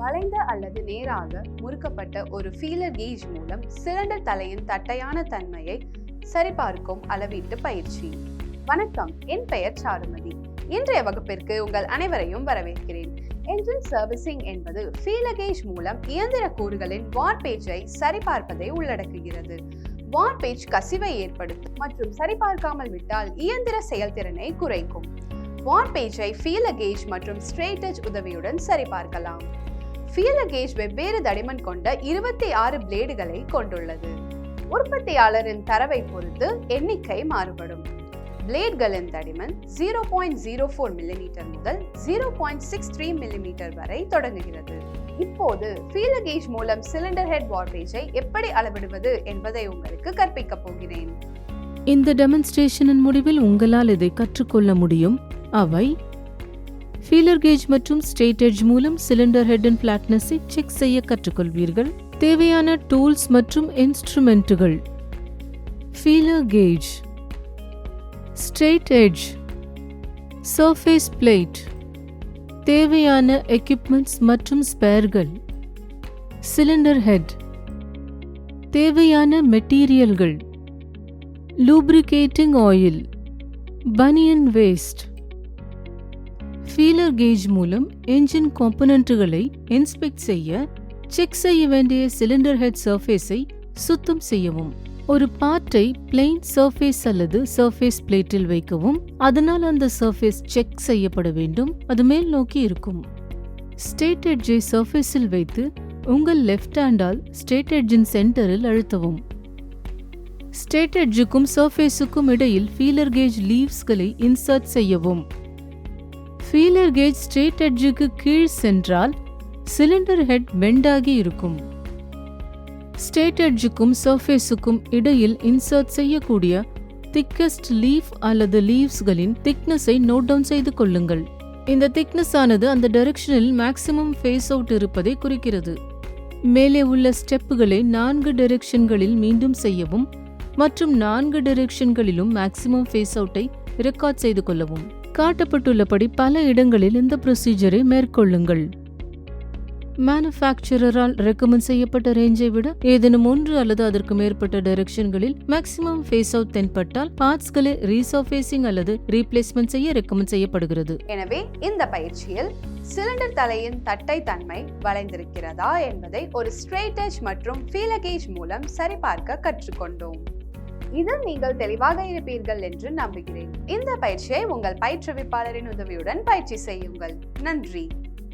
வளைந்த அல்லது நேராக முறுக்கப்பட்ட ஒரு ஃபீலர் கேஜ் மூலம் சிலிண்டர் தலையின் தட்டையான தன்மையை சரிபார்க்கும் அளவீட்டு பயிற்சி. வணக்கம், என் பெயர் சாருமதி. இன்றைய வகுப்பிற்கு உங்கள் அனைவரையும் வரவேற்கிறேன். என்ஜின் சர்வீசிங் என்பது ஃபீலர் கேஜ் மூலம் இயந்திர கூறுகளின் வார்பேஜை சரிபார்ப்பதை உள்ளடக்குகிறது. வார்பேஜ் கசிவை ஏற்படுத்தும் மற்றும் சரிபார்க்காமல் விட்டால் இயந்திர செயல்திறனை குறைக்கும். வார்பேஜை ஃபீலர் கேஜ் மற்றும் ஸ்ட்ரெய்டெஜ் உதவியுடன் சரிபார்க்கலாம். ஃபீலர் கேஜ் வெவ்வேறு தடிமன் கொண்ட 26 பிளேடுகளை கொண்டுள்ளது. உற்பத்தியாளரின் தரவை பொறுத்து எண்ணிக்கை மாறுபடும். பிளேட்களின் தடிமன் 0.04 மில்லிமீட்டர் முதல் 0.63 மில்லிமீட்டர் வரை தொடங்குகிறது. இப்போது ஃபீலர் கேஜ் மூலம் சிலிண்டர் ஹெட் வார்பேஜை எப்படி அளவிடுவது என்பதை உங்களுக்கு கற்பிக்கப் போகிறேன். இந்த டெமான்ஸ்ட்ரேஷனின் முடிவில் உங்களால் இதை கற்றுக்கொள்ள முடியும். அவை ஃபீலர் கேஜ் மற்றும் ஸ்ட்ரெய்டெட்ஜ் மூலம் சிலிண்டர் ஹெட்டின் ஃபிளாட்னஸை செக் செய்ய கற்றுக்கொள்வீர்கள். தேவையான டூல்ஸ் மற்றும் இன்ஸ்ட்ருமெண்ட்டுகள்: ஃபீலர் கேஜ், ஸ்ட்ரெய்டெட்ஜ், சர்ஃபேஸ் பிளேட், தேவையான எக்யூப்மெண்ட்ஸ் மற்றும் ஸ்பேர்கள், சிலிண்டர் ஹெட், தேவையான மெட்டீரியல்கள், லூப்ரிகேட்டிங் ஆயில், பனியன் வேஸ்ட். ஃபீலர் கேஜ் மூலம் என்ஜின் காம்பனன்ட்டுகளை இன்ஸ்பெக்ட் செய்ய, செக் செய்ய வேண்டிய சிலிண்டர் ஹெட் சர்ஃபேஸை சுத்தம் செய்யவும். ஒரு பார்ட்டை பிளெயின் சர்ஃபேஸ் அல்லது சர்ஃபேஸ் பிளேட்டில் வைக்கவும். அதனால் அந்த சர்ஃபேஸ் செக் செய்யப்பட வேண்டும். அது மேல் நோக்கி இருக்கும். ஸ்ட்ரெய்டெட்ஜை சர்ஃபேஸில் வைத்து உங்கள் லெஃப்ட் ஹேண்டால் ஸ்ட்ரெய்டெட்ஜின் சென்டரில் அழுத்தவும். ஸ்ட்ரெய்டெட்ஜுக்கும் சர்ஃபேஸுக்கும் இடையில் ஃபீலர் கேஜ் லீவ்ஸ்களை இன்சர்ட் செய்யவும். ஃபீலர் கேஜ் ஸ்ட்ரெய்டெட்ஜுக்கு கீழ் சென்றால் சிலிண்டர் ஹெட் பெண்டாகி இருக்கும். ஸ்ட்ரெய்டெட்ஜுக்கும் சர்ஃபேஸுக்கும் இடையில் இன்சர்ட் செய்யக்கூடிய திக்கஸ்ட் லீஃப் அல்லது லீவ்ஸ்களின் திக்னஸை நோட் டவுன் செய்து கொள்ளுங்கள். இந்த திக்னஸ் ஆனது அந்த டைரக்ஷனில் மேக்ஸிமம் ஃபேஸ் அவுட் இருப்பதை குறிக்கிறது. மேலே உள்ள ஸ்டெப்புகளை 4 டைரக்ஷன்களில் மீண்டும் செய்யவும் மற்றும் 4 டைரக்ஷன்களிலும் மேக்ஸிமம் ஃபேஸ் அவுட்டை ரெக்கார்ட் செய்து கொள்ளவும். காட்டப்பட்டுள்ளபடி பல இடங்களில் இந்த ப்ரொசீஜரை மேற்கொள்ளுங்கள். மேனுஃபேக்சரரால் ரெக்கமெண்ட் செய்யப்பட்ட ரேஞ்சை விட ஏதேனும் 1 அல்லது அதற்கு மேற்பட்ட டைரக்ஷன்களில் மேக்ஸிமம் ஃபேஸ் அவுட் தென்பட்டால் பார்ட்ஸ்களை ரீசர்ஃபேசிங் அல்லது ரீப்ளேஸ்மெண்ட் செய்ய ரெக்கமெண்ட் செய்யப்படுகிறது. எனவே இந்த பயிற்சியில் சிலிண்டர் தலையின் தட்டை தன்மை வளைந்திருக்கிறதா என்பதை ஒரு ஸ்ட்ரெய்டெட்ஜ் மற்றும் ஃபீலர் கேஜ் மூலம் சரிபார்க்க கற்றுக்கொண்டோம். இதில் நீங்கள் தெளிவாக இருப்பீர்கள் என்று நம்புகிறேன். இந்த பயிற்சியை உங்கள் பயிற்றுவிப்பாளரின் உதவியுடன் பயிற்சி செய்யுங்கள். நன்றி.